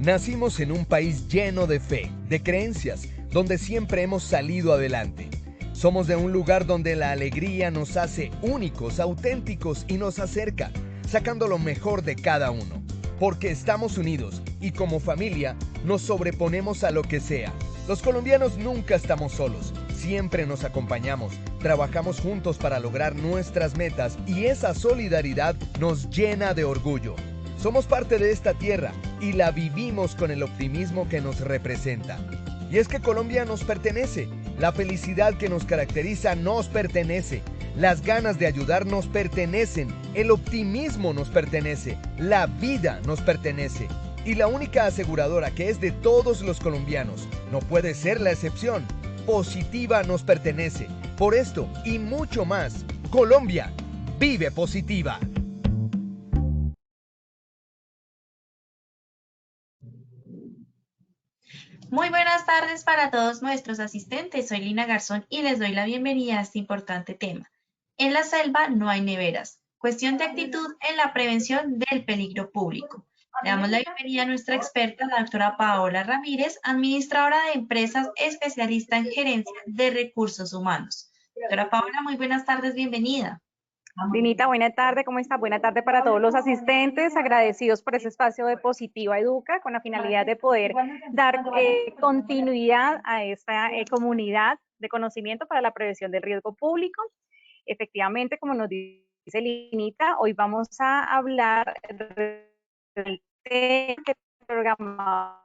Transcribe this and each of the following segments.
Nacimos en un país lleno de fe, de creencias, donde siempre hemos salido adelante. Somos de un lugar donde la alegría nos hace únicos, auténticos y nos acerca, sacando lo mejor de cada uno. Porque estamos unidos y como familia nos sobreponemos a lo que sea. Los colombianos nunca estamos solos, siempre nos acompañamos, trabajamos juntos para lograr nuestras metas y esa solidaridad nos llena de orgullo. Somos parte de esta tierra y la vivimos con el optimismo que nos representa. Y es que Colombia nos pertenece, la felicidad que nos caracteriza nos pertenece, las ganas de ayudar nos pertenecen, el optimismo nos pertenece, la vida nos pertenece. Y la única aseguradora que es de todos los colombianos, no puede ser la excepción, Positiva nos pertenece. Por esto y mucho más, Colombia vive positiva. Muy buenas tardes para todos nuestros asistentes. Soy Lina Garzón y les doy la bienvenida a este importante tema. En la selva no hay neveras. Cuestión de actitud en la prevención del peligro público. Le damos la bienvenida a nuestra experta, la doctora Paola Ramírez, administradora de empresas, especialista en gerencia de recursos humanos. Doctora Paola, muy buenas tardes, bienvenida. Linita, buena tarde, ¿cómo está? Buena tarde para todos los asistentes, agradecidos por ese espacio de Positiva Educa, con la finalidad de poder dar continuidad a esta comunidad de conocimiento para la prevención del riesgo público. Efectivamente, como nos dice Linita, hoy vamos a hablar del tema que programa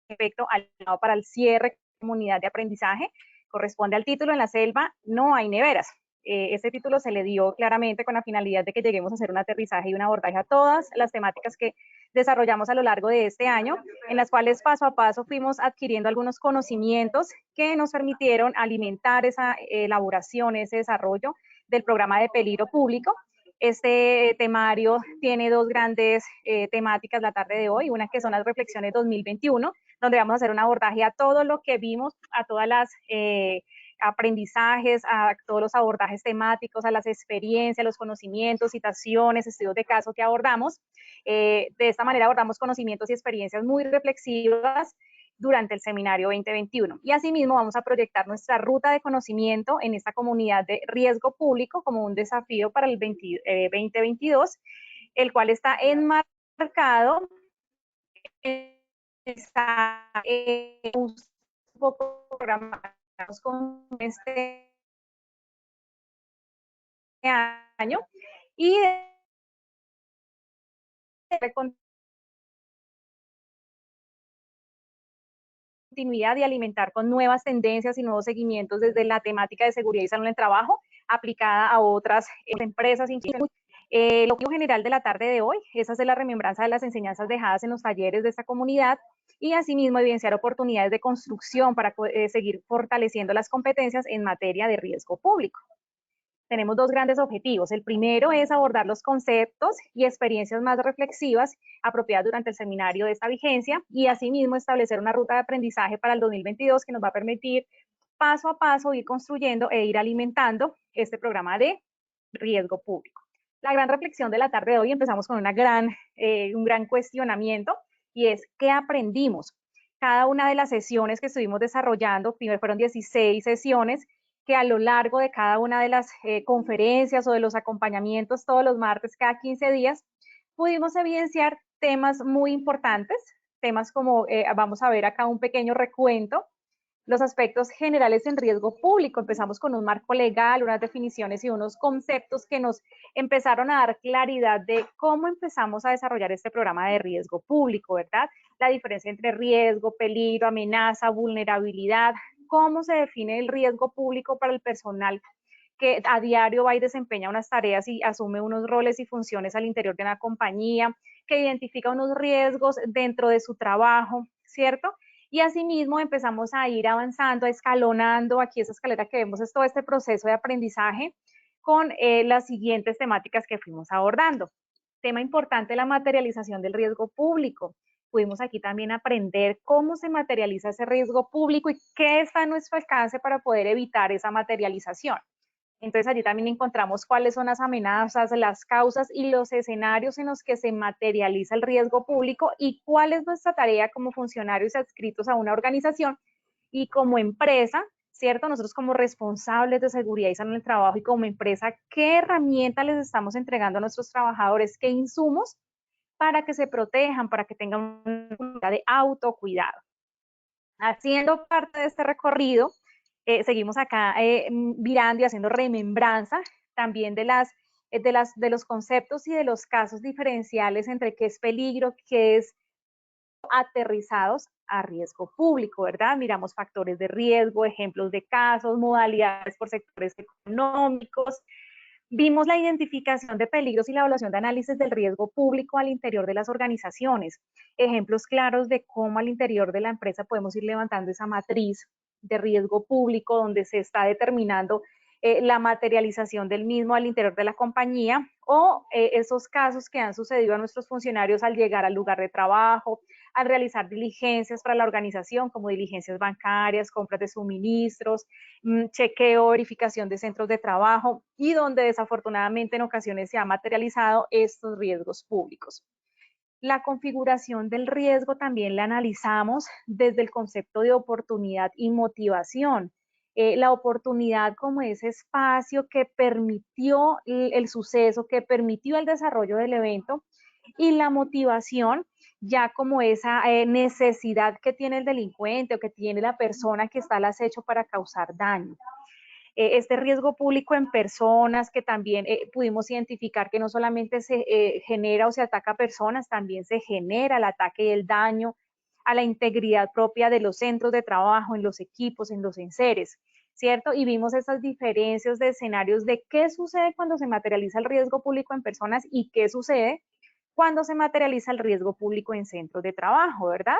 efecto alineado para el cierre comunidad de aprendizaje. Corresponde al título: En la selva no hay neveras. Este título se le dio claramente con la finalidad de que lleguemos a hacer un aterrizaje y un abordaje a todas las temáticas que desarrollamos a lo largo de este año, en las cuales paso a paso fuimos adquiriendo algunos conocimientos que nos permitieron alimentar esa elaboración, ese desarrollo del programa de peligro público. Este temario tiene dos grandes temáticas la tarde de hoy, una que son las reflexiones 2021, donde vamos a hacer un abordaje a todo lo que vimos, a todas las aprendizajes, a todos los abordajes temáticos, a las experiencias, los conocimientos, citaciones, estudios de caso que abordamos. De esta manera abordamos conocimientos y experiencias muy reflexivas durante el seminario 2021. Y asimismo vamos a proyectar nuestra ruta de conocimiento en esta comunidad de riesgo público como un desafío para el 2022, el cual está enmarcado, está un poco programados con este año y de continuidad y alimentar con nuevas tendencias y nuevos seguimientos desde la temática de seguridad y salud en el trabajo aplicada a otras empresas. El objetivo general de la tarde de hoy es hacer la remembranza de las enseñanzas dejadas en los talleres de esta comunidad y asimismo evidenciar oportunidades de construcción para seguir fortaleciendo las competencias en materia de riesgo público. Tenemos dos grandes objetivos. El primero es abordar los conceptos y experiencias más reflexivas apropiadas durante el seminario de esta vigencia y asimismo establecer una ruta de aprendizaje para el 2022 que nos va a permitir paso a paso ir construyendo e ir alimentando este programa de riesgo público. La gran reflexión de la tarde de hoy, empezamos con un gran cuestionamiento, y es ¿qué aprendimos? Cada una de las sesiones que estuvimos desarrollando, primero fueron 16 sesiones, que a lo largo de cada una de las conferencias o de los acompañamientos todos los martes, cada 15 días, pudimos evidenciar temas muy importantes, temas como, vamos a ver acá un pequeño recuento, los aspectos generales en riesgo público. Empezamos con un marco legal, unas definiciones y unos conceptos que nos empezaron a dar claridad de cómo empezamos a desarrollar este programa de riesgo público, ¿verdad? La diferencia entre riesgo, peligro, amenaza, vulnerabilidad, cómo se define el riesgo público para el personal que a diario va y desempeña unas tareas y asume unos roles y funciones al interior de una compañía, que identifica unos riesgos dentro de su trabajo, ¿cierto? Y asimismo empezamos a ir avanzando, escalonando, aquí esa escalera que vemos es todo este proceso de aprendizaje con las siguientes temáticas que fuimos abordando. Tema importante, la materialización del riesgo público. Pudimos aquí también aprender cómo se materializa ese riesgo público y qué está a nuestro alcance para poder evitar esa materialización. Entonces allí también encontramos cuáles son las amenazas, las causas y los escenarios en los que se materializa el riesgo público y cuál es nuestra tarea como funcionarios adscritos a una organización y como empresa, ¿cierto? Nosotros como responsables de seguridad y salud en el trabajo y como empresa, ¿qué herramientas les estamos entregando a nuestros trabajadores? ¿Qué insumos para que se protejan, para que tengan una cultura de autocuidado? Haciendo parte de este recorrido, seguimos acá mirando y haciendo remembranza también de los conceptos y de los casos diferenciales entre qué es peligro, qué es aterrizados a riesgo público, ¿verdad? Miramos factores de riesgo, ejemplos de casos, modalidades por sectores económicos. Vimos la identificación de peligros y la evaluación de análisis del riesgo público al interior de las organizaciones. Ejemplos claros de cómo al interior de la empresa podemos ir levantando esa matriz de riesgo público donde se está determinando la materialización del mismo al interior de la compañía o esos casos que han sucedido a nuestros funcionarios al llegar al lugar de trabajo, al realizar diligencias para la organización, como diligencias bancarias, compras de suministros, chequeo, verificación de centros de trabajo y donde desafortunadamente en ocasiones se ha materializado estos riesgos públicos. La configuración del riesgo también la analizamos desde el concepto de oportunidad y motivación. La oportunidad como ese espacio que permitió el suceso, que permitió el desarrollo del evento, y la motivación ya como esa necesidad que tiene el delincuente o que tiene la persona que está al acecho para causar daño. Este riesgo público en personas que también pudimos identificar que no solamente se genera o se ataca a personas, también se genera el ataque y el daño a la integridad propia de los centros de trabajo, en los equipos, en los enseres, ¿cierto? Y vimos esas diferencias de escenarios de qué sucede cuando se materializa el riesgo público en personas y qué sucede cuando se materializa el riesgo público en centros de trabajo, ¿verdad?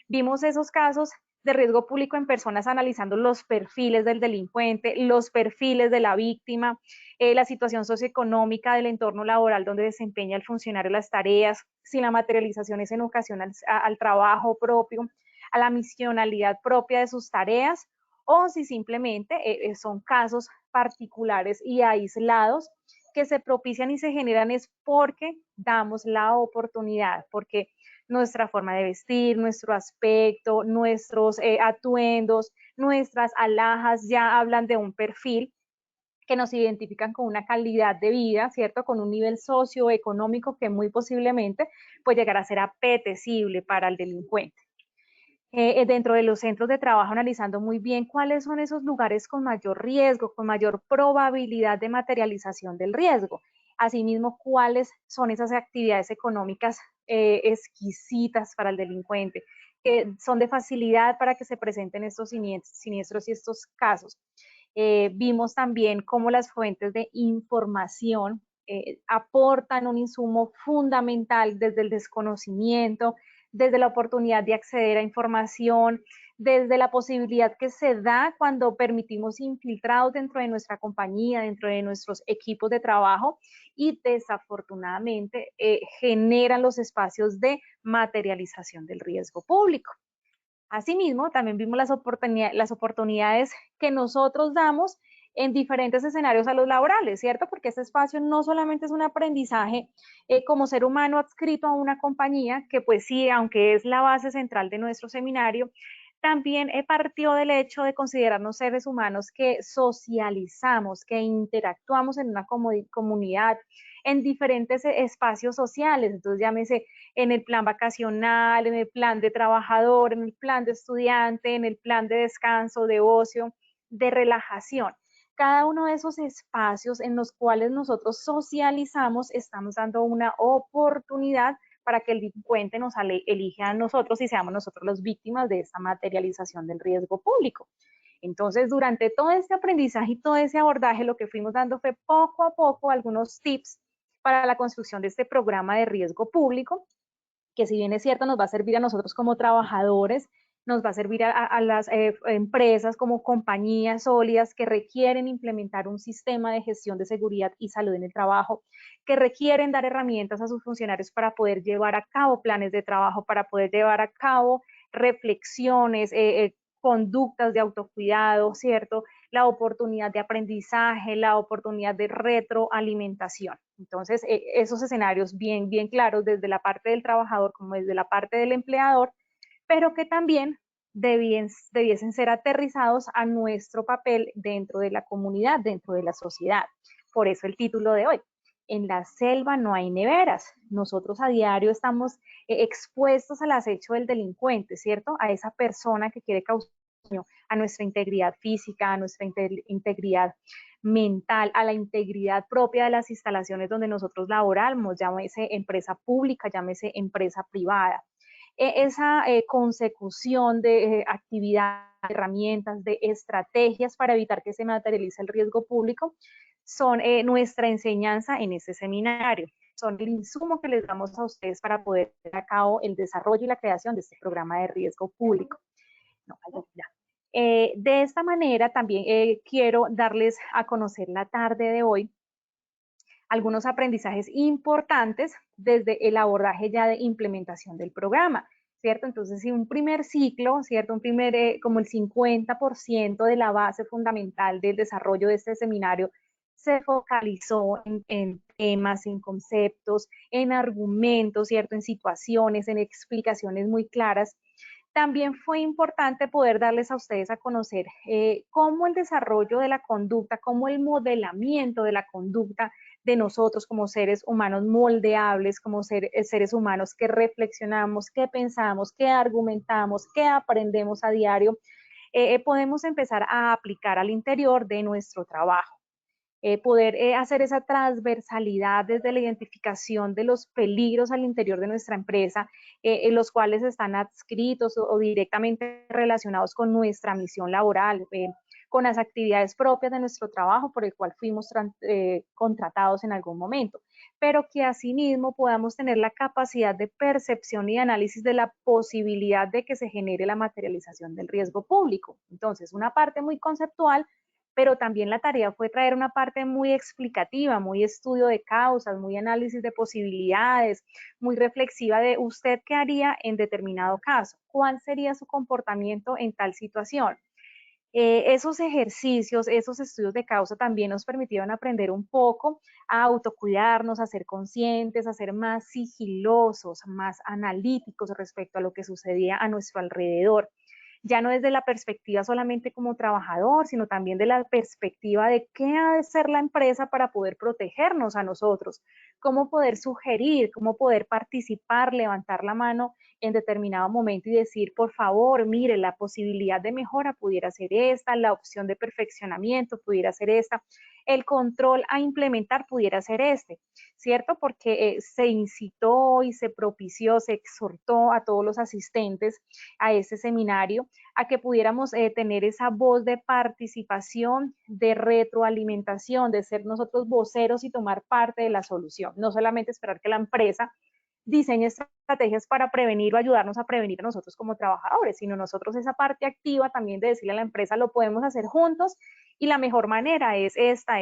Vimos esos casos de riesgo público en personas analizando los perfiles del delincuente, los perfiles de la víctima, la situación socioeconómica del entorno laboral donde desempeña el funcionario las tareas, si la materialización es en ocasión al trabajo propio, a la misionalidad propia de sus tareas, o si simplemente son casos particulares y aislados que se propician y se generan es porque damos la oportunidad, porque nuestra forma de vestir, nuestro aspecto, nuestros atuendos, nuestras alhajas ya hablan de un perfil que nos identifican con una calidad de vida, ¿cierto? Con un nivel socioeconómico que muy posiblemente puede llegar a ser apetecible para el delincuente. Dentro de los centros de trabajo, analizando muy bien cuáles son esos lugares con mayor riesgo, con mayor probabilidad de materialización del riesgo. Asimismo, cuáles son esas actividades económicas exquisitas para el delincuente, que son de facilidad para que se presenten estos siniestros y estos casos. Vimos también cómo las fuentes de información aportan un insumo fundamental desde el desconocimiento, desde la oportunidad de acceder a información, desde la posibilidad que se da cuando permitimos infiltrados dentro de nuestra compañía, dentro de nuestros equipos de trabajo y desafortunadamente generan los espacios de materialización del riesgo público. Asimismo, también vimos las oportunidades que nosotros damos en diferentes escenarios a los laborales, ¿cierto? Porque este espacio no solamente es un aprendizaje como ser humano adscrito a una compañía, que pues sí, aunque es la base central de nuestro seminario, también partió del hecho de considerarnos seres humanos que socializamos, que interactuamos en una comunidad, en diferentes espacios sociales, entonces llámese en el plan vacacional, en el plan de trabajador, en el plan de estudiante, en el plan de descanso, de ocio, de relajación. Cada uno de esos espacios en los cuales nosotros socializamos, estamos dando una oportunidad para que el delincuente nos elija a nosotros y seamos nosotros las víctimas de esta materialización del riesgo público. Entonces, durante todo este aprendizaje y todo ese abordaje, lo que fuimos dando fue poco a poco algunos tips para la construcción de este programa de riesgo público, que si bien es cierto nos va a servir a nosotros como trabajadores, nos va a servir a las empresas como compañías sólidas que requieren implementar un sistema de gestión de seguridad y salud en el trabajo, que requieren dar herramientas a sus funcionarios para poder llevar a cabo planes de trabajo, para poder llevar a cabo reflexiones, conductas de autocuidado, ¿cierto? la oportunidad de aprendizaje, la oportunidad de retroalimentación. Entonces, esos escenarios bien claros desde la parte del trabajador como desde la parte del empleador, pero que también debiesen ser aterrizados a nuestro papel dentro de la comunidad, dentro de la sociedad. Por eso el título de hoy. En la selva no hay neveras. Nosotros a diario estamos expuestos al acecho del delincuente, ¿cierto? A esa persona que quiere causar daño a nuestra integridad física, a nuestra integridad mental, a la integridad propia de las instalaciones donde nosotros laboramos, llámese empresa pública, llámese empresa privada. Esa consecución de actividades, herramientas, de estrategias para evitar que se materialice el riesgo público son nuestra enseñanza en este seminario. Son el insumo que les damos a ustedes para poder llevar a cabo el desarrollo y la creación de este programa de riesgo público. No, ya. De esta manera también quiero darles a conocer la tarde de hoy algunos aprendizajes importantes desde el abordaje ya de implementación del programa, ¿cierto? Entonces, si un primer ciclo, ¿cierto? Como el 50% de la base fundamental del desarrollo de este seminario se focalizó en temas, en conceptos, en argumentos, ¿cierto? En situaciones, en explicaciones muy claras. También fue importante poder darles a ustedes a conocer cómo el desarrollo de la conducta, cómo el modelamiento de la conducta de nosotros como seres humanos moldeables, como seres humanos que reflexionamos, que pensamos, que argumentamos, que aprendemos a diario, podemos empezar a aplicar al interior de nuestro trabajo. Poder hacer esa transversalidad desde la identificación de los peligros al interior de nuestra empresa, en los cuales están adscritos o directamente relacionados con nuestra misión laboral, con las actividades propias de nuestro trabajo por el cual fuimos contratados en algún momento, pero que asimismo podamos tener la capacidad de percepción y análisis de la posibilidad de que se genere la materialización del riesgo público. Entonces, una parte muy conceptual, pero también la tarea fue traer una parte muy explicativa, muy estudio de causas, muy análisis de posibilidades, muy reflexiva de usted qué haría en determinado caso, cuál sería su comportamiento en tal situación. Esos ejercicios, esos estudios de causa también nos permitieron aprender un poco a autocuidarnos, a ser conscientes, a ser más sigilosos, más analíticos respecto a lo que sucedía a nuestro alrededor. Ya no desde la perspectiva solamente como trabajador, sino también de la perspectiva de qué ha de ser la empresa para poder protegernos a nosotros, cómo poder sugerir, cómo poder participar, levantar la mano en determinado momento y decir, por favor, mire, la posibilidad de mejora pudiera ser esta, la opción de perfeccionamiento pudiera ser esta, el control a implementar pudiera ser este, ¿cierto? Porque se incitó y se propició, se exhortó a todos los asistentes a este seminario a que pudiéramos tener esa voz de participación, de retroalimentación, de ser nosotros voceros y tomar parte de la solución, no solamente esperar que la empresa diseñe estrategias para prevenir o ayudarnos a prevenir a nosotros como trabajadores, sino nosotros esa parte activa también de decirle a la empresa lo podemos hacer juntos y la mejor manera es esta.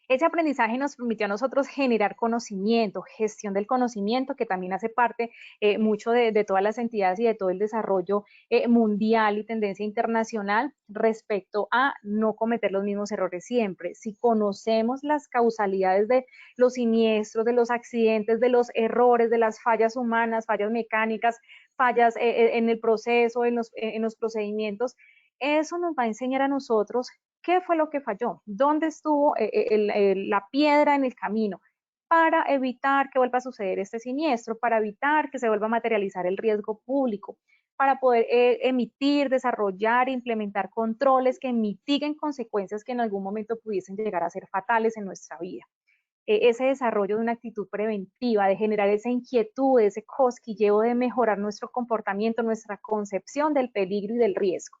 Ese aprendizaje nos permitió a nosotros generar conocimiento, gestión del conocimiento, que también hace parte mucho de todas las entidades y de todo el desarrollo mundial y tendencia internacional respecto a no cometer los mismos errores siempre. Si conocemos las causalidades de los siniestros, de los accidentes, de los errores, de las fallas humanas, fallas mecánicas, fallas en el proceso, en los procedimientos, eso nos va a enseñar a nosotros ¿qué fue lo que falló? ¿Dónde estuvo la piedra en el camino? Para evitar que vuelva a suceder este siniestro, para evitar que se vuelva a materializar el riesgo público, para poder emitir, desarrollar, implementar controles que mitiguen consecuencias que en algún momento pudiesen llegar a ser fatales en nuestra vida. Ese desarrollo de una actitud preventiva, de generar esa inquietud, ese cosquilleo de mejorar nuestro comportamiento, nuestra concepción del peligro y del riesgo.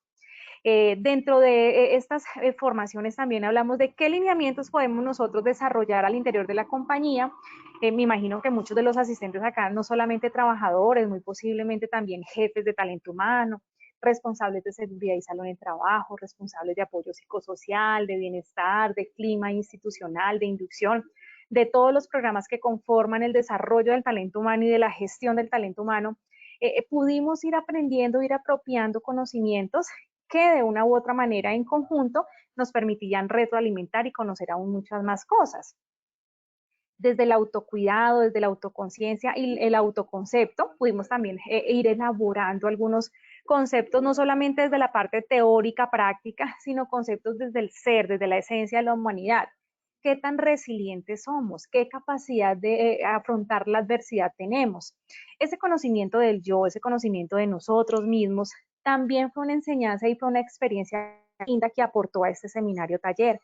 Dentro de estas formaciones también hablamos de qué lineamientos podemos nosotros desarrollar al interior de la compañía. Me imagino que muchos de los asistentes acá, no solamente trabajadores, muy posiblemente también jefes de talento humano, responsables de seguridad y salud en el trabajo, responsables de apoyo psicosocial, de bienestar, de clima institucional, de inducción, de todos los programas que conforman el desarrollo del talento humano y de la gestión del talento humano. Pudimos ir aprendiendo, ir apropiando conocimientos que de una u otra manera en conjunto nos permitían retroalimentar y conocer aún muchas más cosas. Desde el autocuidado, desde la autoconciencia y el autoconcepto, pudimos también ir elaborando algunos conceptos, no solamente desde la parte teórica, práctica, sino conceptos desde el ser, desde la esencia de la humanidad. ¿Qué tan resilientes somos? ¿Qué capacidad de afrontar la adversidad tenemos? Ese conocimiento del yo, ese conocimiento de nosotros mismos, también fue una enseñanza y fue una experiencia linda que aportó a este seminario taller,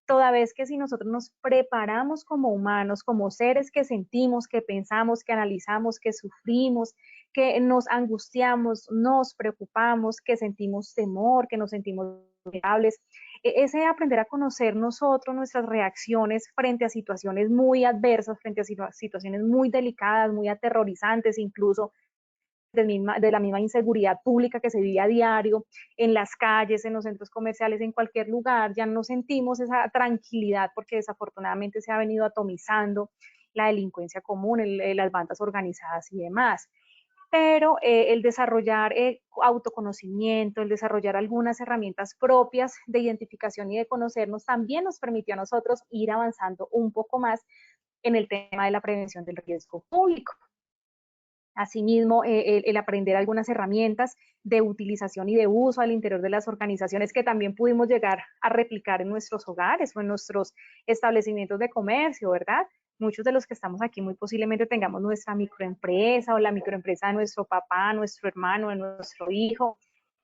toda vez que si nosotros nos preparamos como humanos, como seres que sentimos, que pensamos, que analizamos, que sufrimos, que nos angustiamos, nos preocupamos, que sentimos temor, que nos sentimos vulnerables, ese aprender a conocer nosotros, nuestras reacciones frente a situaciones muy adversas, frente a situaciones muy delicadas, muy aterrorizantes, incluso de la misma inseguridad pública que se vive a diario, en las calles, en los centros comerciales, en cualquier lugar, ya no sentimos esa tranquilidad porque desafortunadamente se ha venido atomizando la delincuencia común, las bandas organizadas y demás. Pero el desarrollar autoconocimiento, el desarrollar algunas herramientas propias de identificación y de conocernos también nos permitió a nosotros ir avanzando un poco más en el tema de la prevención del riesgo público. Asimismo, el aprender algunas herramientas de utilización y de uso al interior de las organizaciones que también pudimos llegar a replicar en nuestros hogares o en nuestros establecimientos de comercio, ¿verdad? Muchos de los que estamos aquí muy posiblemente tengamos nuestra microempresa o la microempresa de nuestro papá, nuestro hermano, de nuestro hijo,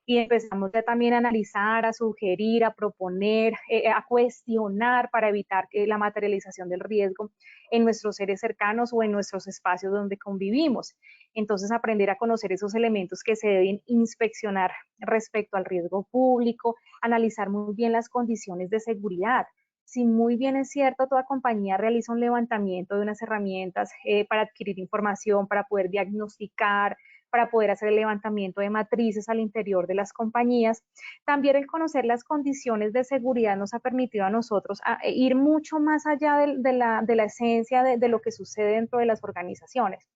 y empezamos ya también a analizar, a sugerir, a proponer, a cuestionar para evitar la materialización del riesgo en nuestros seres cercanos o en nuestros espacios donde convivimos. Entonces, aprender a conocer esos elementos que se deben inspeccionar respecto al riesgo público, analizar muy bien las condiciones de seguridad. Si muy bien es cierto, toda compañía realiza un levantamiento de unas herramientas para adquirir información, para poder diagnosticar, para poder hacer el levantamiento de matrices al interior de las compañías. También el conocer las condiciones de seguridad nos ha permitido a nosotros ir mucho más allá de la esencia de lo que sucede dentro de las organizaciones.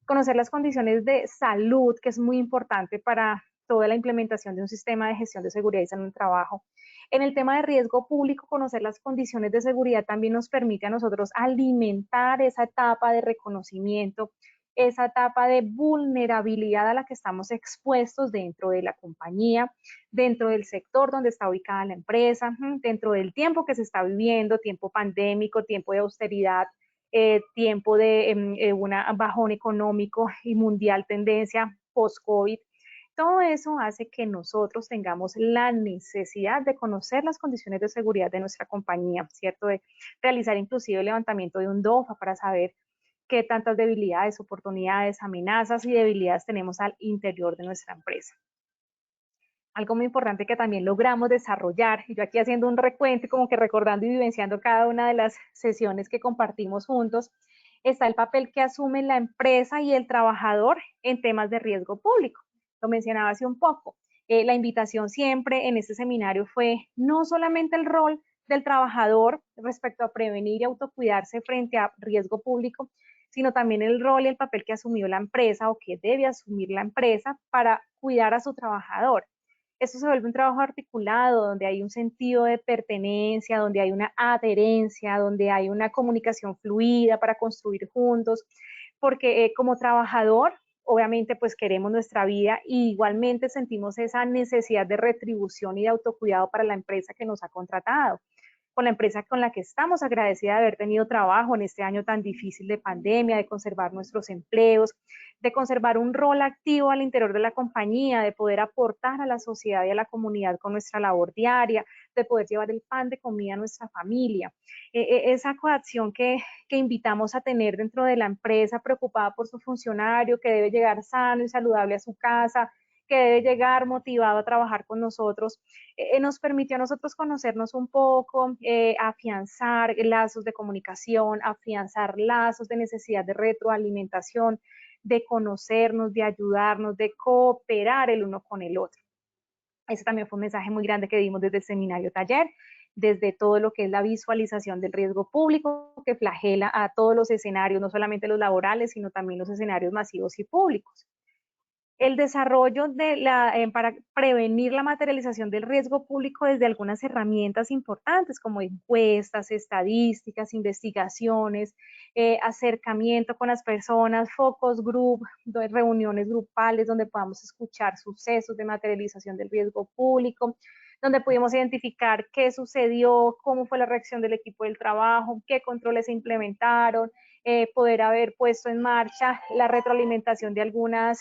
Conocer las condiciones de salud, que es muy importante para toda la implementación de un sistema de gestión de seguridad y salud en el trabajo. En el tema de riesgo público, conocer las condiciones de seguridad también nos permite a nosotros alimentar esa etapa de reconocimiento, esa etapa de vulnerabilidad a la que estamos expuestos dentro de la compañía, dentro del sector donde está ubicada la empresa, dentro del tiempo que se está viviendo, tiempo pandémico, tiempo de austeridad, tiempo de un bajón económico y mundial tendencia post-COVID. Todo eso hace que nosotros tengamos la necesidad de conocer las condiciones de seguridad de nuestra compañía, ¿cierto? De realizar inclusive el levantamiento de un DOFA para saber qué tantas debilidades, oportunidades, amenazas y debilidades tenemos al interior de nuestra empresa. Algo muy importante que también logramos desarrollar, y yo aquí haciendo un recuento, como que recordando y vivenciando cada una de las sesiones que compartimos juntos, está el papel que asume la empresa y el trabajador en temas de riesgo público. Lo mencionaba hace un poco. La invitación siempre en este seminario fue no solamente el rol del trabajador respecto a prevenir y autocuidarse frente a riesgo público, sino también el rol y el papel que asumió la empresa o que debe asumir la empresa para cuidar a su trabajador. Esto se vuelve un trabajo articulado, donde hay un sentido de pertenencia, donde hay una adherencia, donde hay una comunicación fluida para construir juntos, porque como trabajador, obviamente pues queremos nuestra vida y igualmente sentimos esa necesidad de retribución y de autocuidado para la empresa que nos ha contratado, con la empresa con la que estamos agradecida de haber tenido trabajo en este año tan difícil de pandemia, de conservar nuestros empleos, de conservar un rol activo al interior de la compañía, de poder aportar a la sociedad y a la comunidad con nuestra labor diaria, de poder llevar el pan de comida a nuestra familia. Esa coacción que invitamos a tener dentro de la empresa, preocupada por su funcionario, que debe llegar sano y saludable a su casa, que debe llegar motivado a trabajar con nosotros, nos permitió a nosotros conocernos un poco, afianzar lazos de comunicación, afianzar lazos de necesidad de retroalimentación, de conocernos, de ayudarnos, de cooperar el uno con el otro. Ese también fue un mensaje muy grande que dimos desde el seminario taller, desde todo lo que es la visualización del riesgo público que flagela a todos los escenarios, no solamente los laborales, sino también los escenarios masivos y públicos. El desarrollo para prevenir la materialización del riesgo público desde algunas herramientas importantes como encuestas, estadísticas, investigaciones, acercamiento con las personas, focus group, reuniones grupales donde podamos escuchar sucesos de materialización del riesgo público, donde pudimos identificar qué sucedió, cómo fue la reacción del equipo del trabajo, qué controles se implementaron, poder haber puesto en marcha la retroalimentación de algunas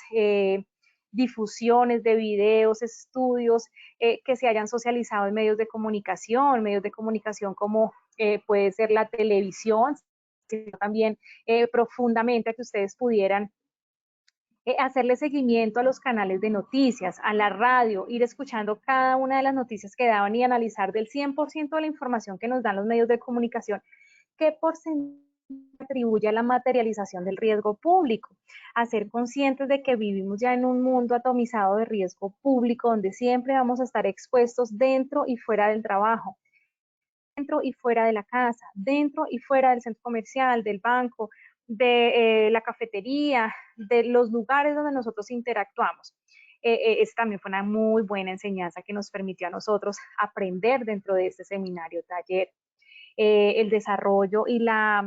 difusiones de videos, estudios que se hayan socializado en medios de comunicación como puede ser la televisión, sino también profundamente a que ustedes pudieran hacerle seguimiento a los canales de noticias, a la radio, ir escuchando cada una de las noticias que daban y analizar del 100% de la información que nos dan los medios de comunicación, qué porcentaje atribuye a la materialización del riesgo público, a ser conscientes de que vivimos ya en un mundo atomizado de riesgo público, donde siempre vamos a estar expuestos dentro y fuera del trabajo, dentro y fuera de la casa, dentro y fuera del centro comercial, del banco, de la cafetería, de los lugares donde nosotros interactuamos. Esta también fue una muy buena enseñanza que nos permitió a nosotros aprender dentro de este seminario taller. El desarrollo y la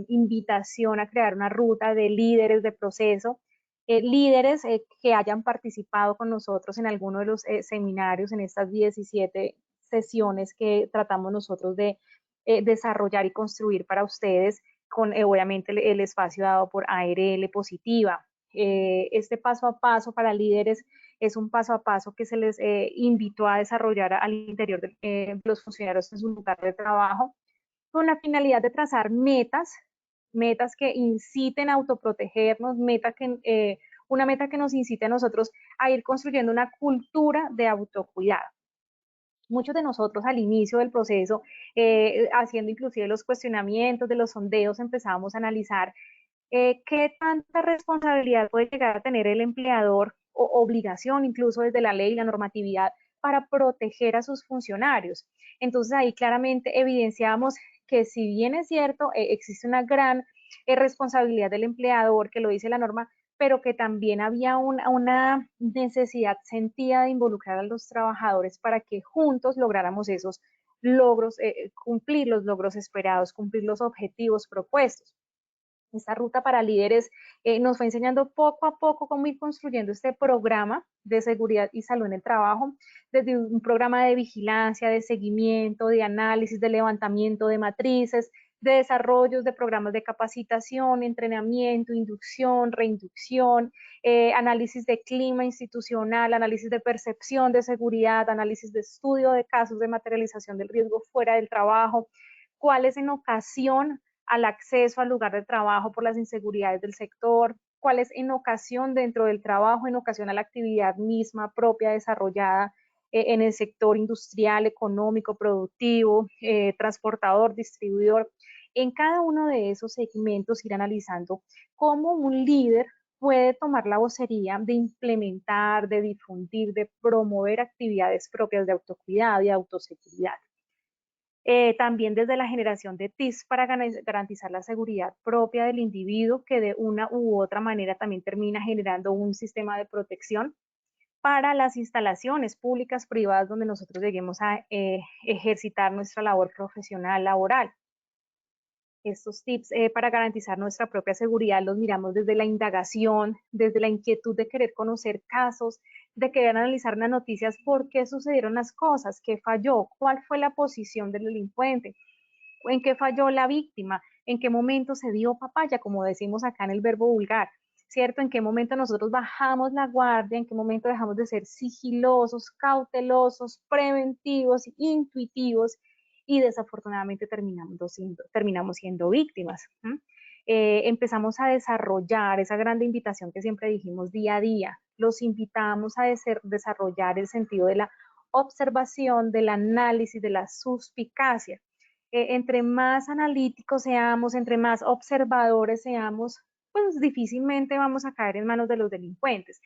invitación a crear una ruta de líderes de proceso, líderes que hayan participado con nosotros en alguno de los seminarios, en estas 17 sesiones que tratamos nosotros de desarrollar y construir para ustedes, con obviamente el espacio dado por ARL Positiva. Este paso a paso para líderes es un paso a paso que se les invitó a desarrollar al interior de los funcionarios en su lugar de trabajo, con la finalidad de trazar metas que inciten a autoprotegernos, una meta que nos incite a nosotros a ir construyendo una cultura de autocuidado. Muchos de nosotros al inicio del proceso, haciendo inclusive los cuestionamientos de los sondeos, empezamos a analizar qué tanta responsabilidad puede llegar a tener el empleador o obligación incluso desde la ley y la normatividad para proteger a sus funcionarios. Entonces ahí claramente evidenciamos que si bien es cierto, existe una gran responsabilidad del empleador, que lo dice la norma, pero que también había una necesidad sentida de involucrar a los trabajadores para que juntos lográramos esos logros, cumplir los logros esperados, cumplir los objetivos propuestos. Esta ruta para líderes nos fue enseñando poco a poco cómo ir construyendo este programa de seguridad y salud en el trabajo, desde un programa de vigilancia, de seguimiento, de análisis, de levantamiento de matrices, de desarrollos de programas de capacitación, entrenamiento, inducción, reinducción, análisis de clima institucional, análisis de percepción de seguridad, análisis de estudio de casos de materialización del riesgo fuera del trabajo, cuáles en ocasión al acceso al lugar de trabajo por las inseguridades del sector, cuál es en ocasión dentro del trabajo, en ocasión a la actividad misma propia desarrollada en el sector industrial, económico, productivo, transportador, distribuidor. En cada uno de esos segmentos ir analizando cómo un líder puede tomar la vocería de implementar, de difundir, de promover actividades propias de autocuidado y autoseguridad. También desde la generación de TICs para garantizar la seguridad propia del individuo, que de una u otra manera también termina generando un sistema de protección para las instalaciones públicas, privadas, donde nosotros lleguemos a ejercitar nuestra labor profesional, laboral. Estos tips para garantizar nuestra propia seguridad los miramos desde la indagación, desde la inquietud de querer conocer casos, de querer analizar las noticias, por qué sucedieron las cosas, qué falló, cuál fue la posición del delincuente, en qué falló la víctima, en qué momento se dio papaya, como decimos acá en el verbo vulgar, ¿cierto? En qué momento nosotros bajamos la guardia, en qué momento dejamos de ser sigilosos, cautelosos, preventivos, intuitivos, y desafortunadamente terminamos siendo víctimas. Empezamos a desarrollar esa gran invitación que siempre dijimos día a día. Los invitamos a desarrollar el sentido de la observación, del análisis, de la suspicacia. Entre más analíticos seamos, entre más observadores seamos, pues difícilmente vamos a caer en manos de los delincuentes.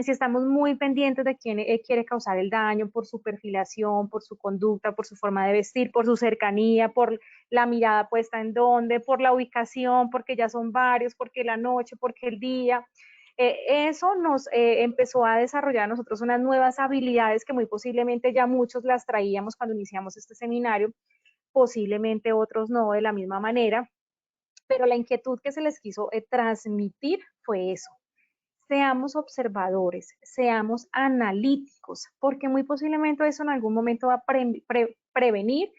Si estamos muy pendientes de quién quiere causar el daño por su perfilación, por su conducta, por su forma de vestir, por su cercanía, por la mirada puesta en dónde, por la ubicación, porque ya son varios, porque la noche, porque el día, Eso nos empezó a desarrollar a nosotros unas nuevas habilidades que muy posiblemente ya muchos las traíamos cuando iniciamos este seminario, posiblemente otros no de la misma manera, pero la inquietud que se les quiso transmitir fue eso. Seamos observadores, seamos analíticos, porque muy posiblemente eso en algún momento va a prevenir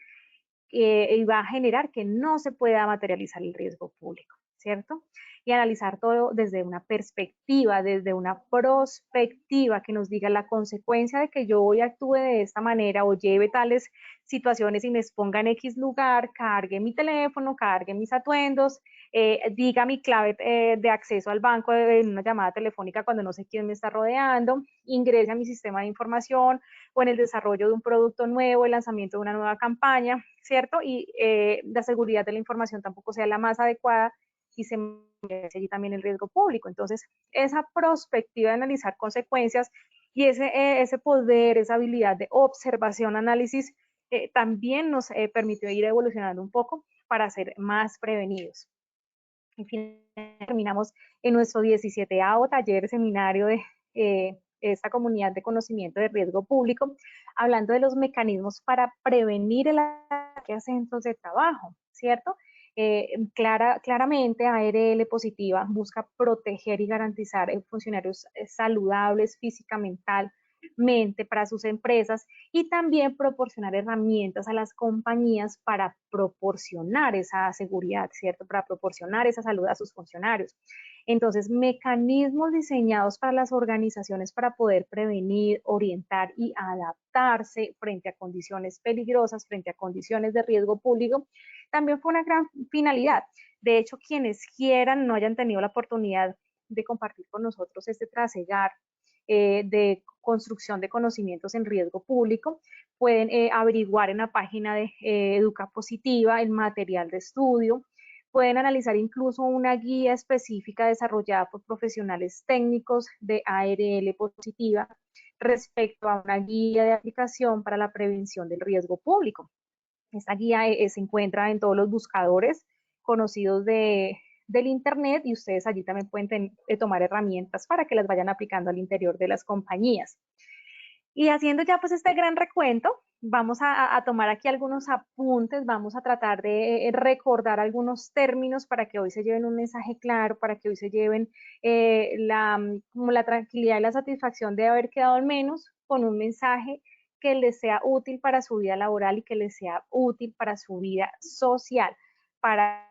y va a generar que no se pueda materializar el riesgo público, ¿cierto? Y analizar todo desde una perspectiva, desde una prospectiva que nos diga la consecuencia de que yo hoy actúe de esta manera o lleve tales situaciones y me exponga en X lugar, cargue mi teléfono, cargue mis atuendos, diga mi clave de acceso al banco en una llamada telefónica cuando no sé quién me está rodeando, ingrese a mi sistema de información o en el desarrollo de un producto nuevo, el lanzamiento de una nueva campaña, ¿cierto? Y la seguridad de la información tampoco sea la más adecuada y se merece allí también el riesgo público. Entonces, esa perspectiva de analizar consecuencias y ese poder, esa habilidad de observación, análisis, también nos permitió ir evolucionando un poco para ser más prevenidos. En fin, terminamos en nuestro 17º taller seminario de esta comunidad de conocimiento de riesgo público, hablando de los mecanismos para prevenir el ataque a centros de trabajo, ¿cierto? Claramente ARL Positiva busca proteger y garantizar funcionarios saludables física, mental, mente para sus empresas y también proporcionar herramientas a las compañías para proporcionar esa seguridad, ¿cierto? Para proporcionar esa salud a sus funcionarios. Entonces, mecanismos diseñados para las organizaciones para poder prevenir, orientar y adaptarse frente a condiciones peligrosas, frente a condiciones de riesgo público, también fue una gran finalidad. De hecho, quienes quieran, no hayan tenido la oportunidad de compartir con nosotros este trasegar de construcción de conocimientos en riesgo público, pueden averiguar en la página de Educa Positiva el material de estudio, pueden analizar incluso una guía específica desarrollada por profesionales técnicos de ARL Positiva respecto a una guía de aplicación para la prevención del riesgo público. Esta guía se encuentra en todos los buscadores conocidos del Internet y ustedes allí también pueden tomar herramientas para que las vayan aplicando al interior de las compañías. Y haciendo ya pues este gran recuento, vamos a tomar aquí algunos apuntes, vamos a tratar de recordar algunos términos para que hoy se lleven un mensaje claro, para que hoy se lleven como la tranquilidad y la satisfacción de haber quedado al menos con un mensaje que les sea útil para su vida laboral y que les sea útil para su vida social, para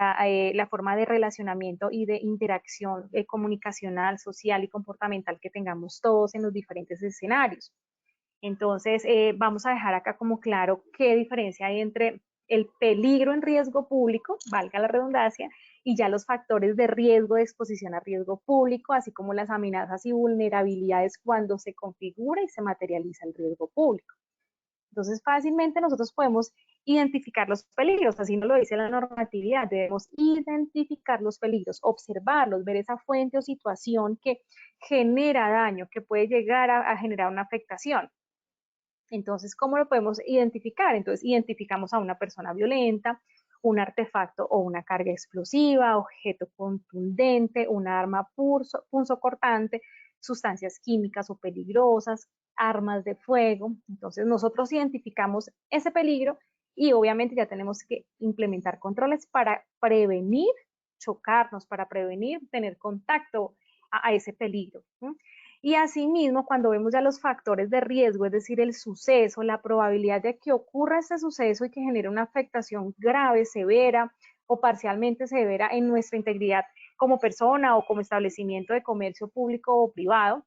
la forma de relacionamiento y de interacción comunicacional, social y comportamental que tengamos todos en los diferentes escenarios. Entonces, vamos a dejar acá como claro qué diferencia hay entre el peligro en riesgo público, valga la redundancia, y ya los factores de riesgo de exposición a riesgo público, así como las amenazas y vulnerabilidades cuando se configura y se materializa el riesgo público. Entonces, fácilmente nosotros podemos identificar los peligros, así nos lo dice la normatividad, debemos identificar los peligros, observarlos, ver esa fuente o situación que genera daño, que puede llegar a generar una afectación. Entonces, ¿cómo lo podemos identificar? Entonces, identificamos a una persona violenta, un artefacto o una carga explosiva, objeto contundente, un arma punzocortante, sustancias químicas o peligrosas, armas de fuego. Entonces, nosotros identificamos ese peligro y obviamente ya tenemos que implementar controles para prevenir chocarnos, para prevenir tener contacto a ese peligro. Y asimismo, cuando vemos ya los factores de riesgo, es decir, el suceso, la probabilidad de que ocurra este suceso y que genere una afectación grave, severa o parcialmente severa en nuestra integridad como persona o como establecimiento de comercio público o privado.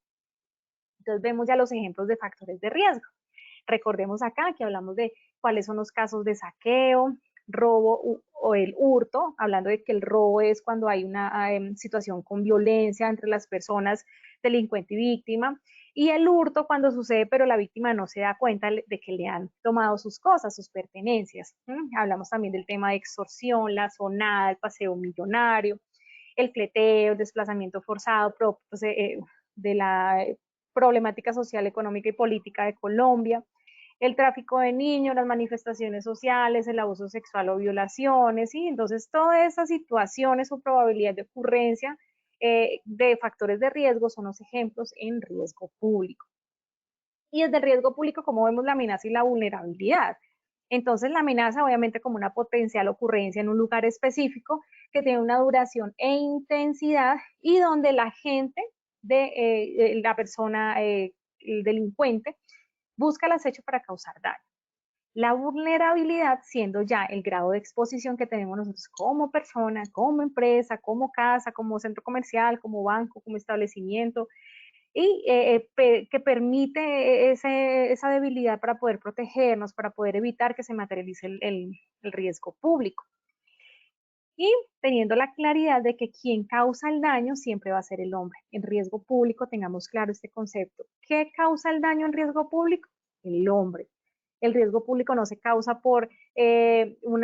Entonces vemos ya los ejemplos de factores de riesgo. Recordemos acá que hablamos de cuáles son los casos de saqueo, robo o el hurto, hablando de que el robo es cuando hay una situación con violencia entre las personas, delincuente y víctima, y el hurto cuando sucede pero la víctima no se da cuenta de que le han tomado sus cosas, sus pertenencias. Hablamos también del tema de extorsión, la zonada, el paseo millonario, el fleteo, el desplazamiento forzado pues, de la problemática social, económica y política de Colombia, el tráfico de niños, las manifestaciones sociales, el abuso sexual o violaciones, ¿sí? Entonces, todas esas situaciones o probabilidad de ocurrencia de factores de riesgo son los ejemplos en riesgo público. Y desde el riesgo público, ¿cómo vemos la amenaza y la vulnerabilidad? Entonces, la amenaza, obviamente, como una potencial ocurrencia en un lugar específico que tiene una duración e intensidad y donde la gente la persona, el delincuente, busca el acecho para causar daño. La vulnerabilidad siendo ya el grado de exposición que tenemos nosotros como persona, como empresa, como casa, como centro comercial, como banco, como establecimiento, y que permite esa debilidad para poder protegernos, para poder evitar que se materialice el riesgo público. Y teniendo la claridad de que quien causa el daño siempre va a ser el hombre. En riesgo público tengamos claro este concepto. ¿Qué causa el daño en riesgo público? El hombre. El riesgo público no se causa por un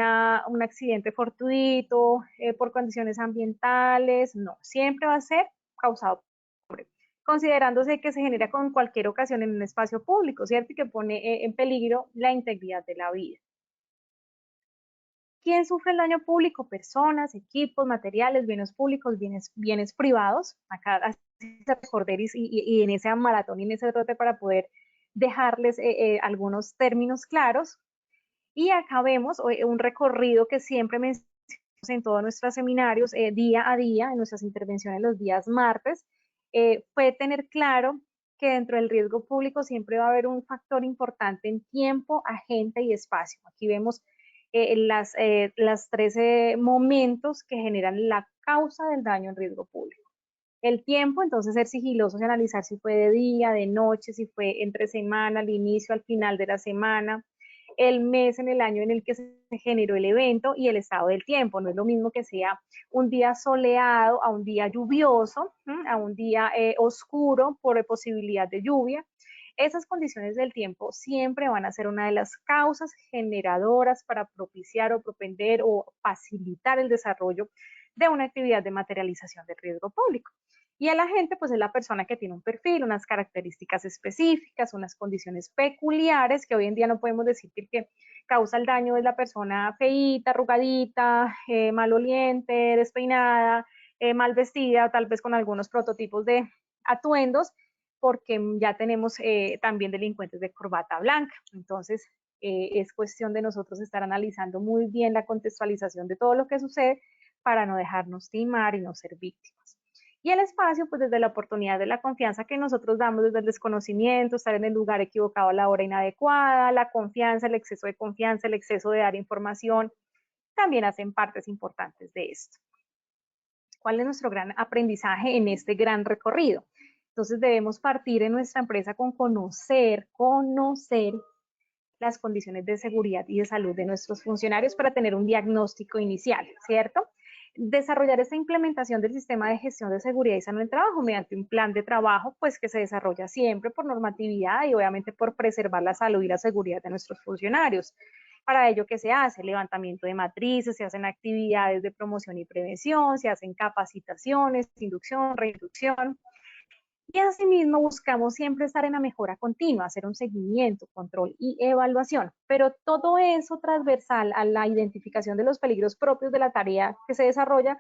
accidente fortuito, por condiciones ambientales, no, siempre va a ser causado por el hombre, considerándose que se genera con cualquier ocasión en un espacio público, ¿cierto? Y que pone en peligro la integridad de la vida. ¿Quién sufre el daño público? Personas, equipos, materiales, bienes públicos, bienes privados. Acá recordar y en esa maratón y en ese trote para poder dejarles algunos términos claros. Y acá vemos un recorrido que siempre mencionamos en todos nuestros seminarios, día a día, en nuestras intervenciones los días martes, puede tener claro que dentro del riesgo público siempre va a haber un factor importante en tiempo, agente y espacio. Aquí vemos las 13 momentos que generan la causa del daño en riesgo público. El tiempo, entonces, ser sigilosos y analizar si fue de día, de noche, si fue entre semana, al inicio, al final de la semana, el mes en el año en el que se generó el evento y el estado del tiempo. No es lo mismo que sea un día soleado a un día lluvioso, a un día oscuro por posibilidad de lluvia. Esas condiciones del tiempo siempre van a ser una de las causas generadoras para propiciar o propender o facilitar el desarrollo de una actividad de materialización del riesgo público. Y el agente, pues es la persona que tiene un perfil, unas características específicas, unas condiciones peculiares, que hoy en día no podemos decir que el que causa el daño es la persona feíta, arrugadita, maloliente, despeinada, mal vestida, tal vez con algunos prototipos de atuendos, porque ya tenemos también delincuentes de corbata blanca. Entonces, es cuestión de nosotros estar analizando muy bien la contextualización de todo lo que sucede para no dejarnos timar y no ser víctimas. Y el espacio, pues desde la oportunidad de la confianza que nosotros damos desde el desconocimiento, estar en el lugar equivocado a la hora inadecuada, la confianza, el exceso de confianza, el exceso de dar información, también hacen partes importantes de esto. ¿Cuál es nuestro gran aprendizaje en este gran recorrido? Entonces debemos partir en nuestra empresa con conocer las condiciones de seguridad y de salud de nuestros funcionarios para tener un diagnóstico inicial, ¿cierto? Desarrollar esta implementación del sistema de gestión de seguridad y salud en el trabajo mediante un plan de trabajo, pues que se desarrolla siempre por normatividad y obviamente por preservar la salud y la seguridad de nuestros funcionarios. Para ello, ¿qué se hace? Levantamiento de matrices, se hacen actividades de promoción y prevención, se hacen capacitaciones, inducción, reinducción. Y asimismo buscamos siempre estar en la mejora continua, hacer un seguimiento, control y evaluación, pero todo eso transversal a la identificación de los peligros propios de la tarea que se desarrolla,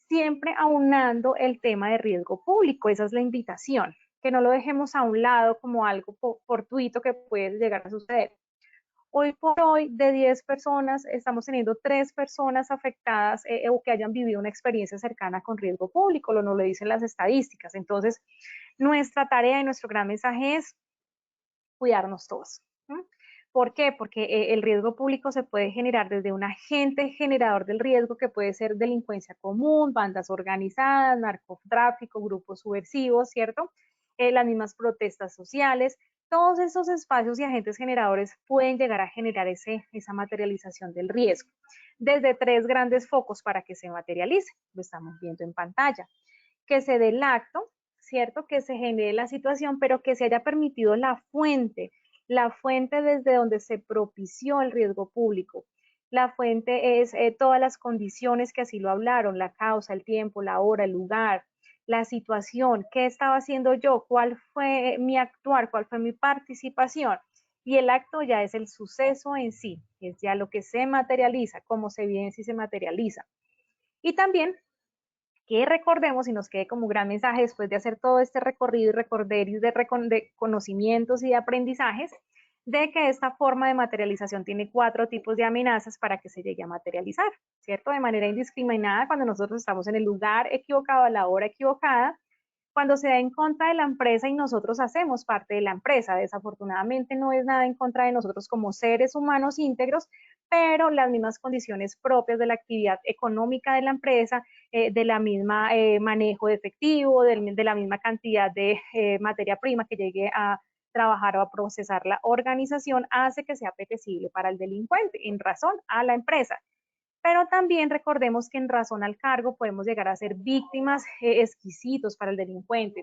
siempre aunando el tema de riesgo público. Esa es la invitación, que no lo dejemos a un lado como algo fortuito que puede llegar a suceder. Hoy por hoy, de 10 personas, estamos teniendo 3 personas afectadas o que hayan vivido una experiencia cercana con riesgo público, nos lo dicen las estadísticas. Entonces, nuestra tarea y nuestro gran mensaje es cuidarnos todos. ¿Por qué? Porque el riesgo público se puede generar desde un agente generador del riesgo, que puede ser delincuencia común, bandas organizadas, narcotráfico, grupos subversivos, ¿cierto? Las mismas protestas sociales. Todos esos espacios y agentes generadores pueden llegar a generar esa materialización del riesgo. Desde 3 grandes focos para que se materialice, lo estamos viendo en pantalla. Que se dé el acto, ¿cierto? Que se genere la situación, pero que se haya permitido la fuente desde donde se propició el riesgo público. La fuente es todas las condiciones que así lo hablaron, la causa, el tiempo, la hora, el lugar, la situación, qué estaba haciendo yo, cuál fue mi actuar, cuál fue mi participación. Y el acto ya es el suceso en sí, es ya lo que se materializa, cómo se evidencia y se materializa. Y también que recordemos y nos quede como gran mensaje después de hacer todo este recorrido y recorderis de conocimientos y de aprendizajes, de que esta forma de materialización tiene 4 tipos de amenazas para que se llegue a materializar, ¿cierto? De manera indiscriminada, cuando nosotros estamos en el lugar equivocado, a la hora equivocada, cuando se da en contra de la empresa y nosotros hacemos parte de la empresa. Desafortunadamente no es nada en contra de nosotros como seres humanos íntegros, pero las mismas condiciones propias de la actividad económica de la empresa, de la misma manejo de efectivo, de la misma cantidad de materia prima que llegue a trabajar o a procesar la organización, hace que sea apetecible para el delincuente en razón a la empresa. Pero también recordemos que en razón al cargo podemos llegar a ser víctimas exquisitos para el delincuente,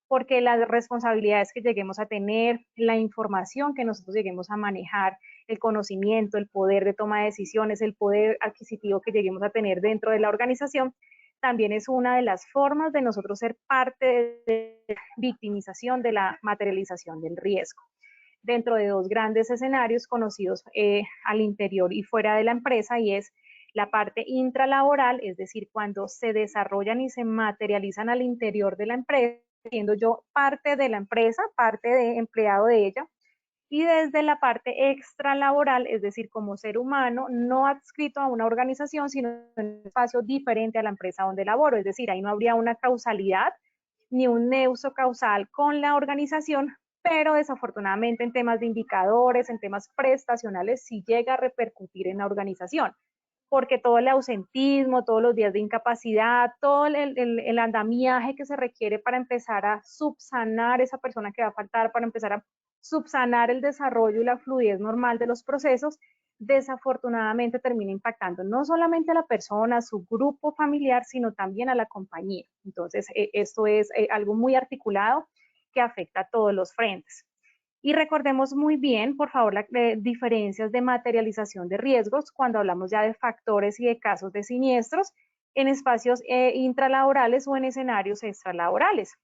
porque las responsabilidades que lleguemos a tener, la información que nosotros lleguemos a manejar, el conocimiento, el poder de toma de decisiones, el poder adquisitivo que lleguemos a tener dentro de la organización, también es una de las formas de nosotros ser parte de la victimización de la materialización del riesgo. Dentro de 2 grandes escenarios conocidos al interior y fuera de la empresa, y es la parte intralaboral, es decir, cuando se desarrollan y se materializan al interior de la empresa, siendo yo parte de la empresa, parte de empleado de ella, y desde la parte extralaboral, es decir, como ser humano, no adscrito a una organización, sino en un espacio diferente a la empresa donde laboro, es decir, ahí no habría una causalidad ni un nexo causal con la organización, pero desafortunadamente en temas de indicadores, en temas prestacionales, sí llega a repercutir en la organización, porque todo el ausentismo, todos los días de incapacidad, todo el andamiaje que se requiere para empezar a subsanar esa persona que va a faltar, para empezar a subsanar el desarrollo y la fluidez normal de los procesos, desafortunadamente termina impactando no solamente a la persona, a su grupo familiar, sino también a la compañía. Entonces, esto es algo muy articulado que afecta a todos los frentes. Y recordemos muy bien, por favor, las diferencias de materialización de riesgos cuando hablamos ya de factores y de casos de siniestros en espacios intralaborales o en escenarios extralaborales.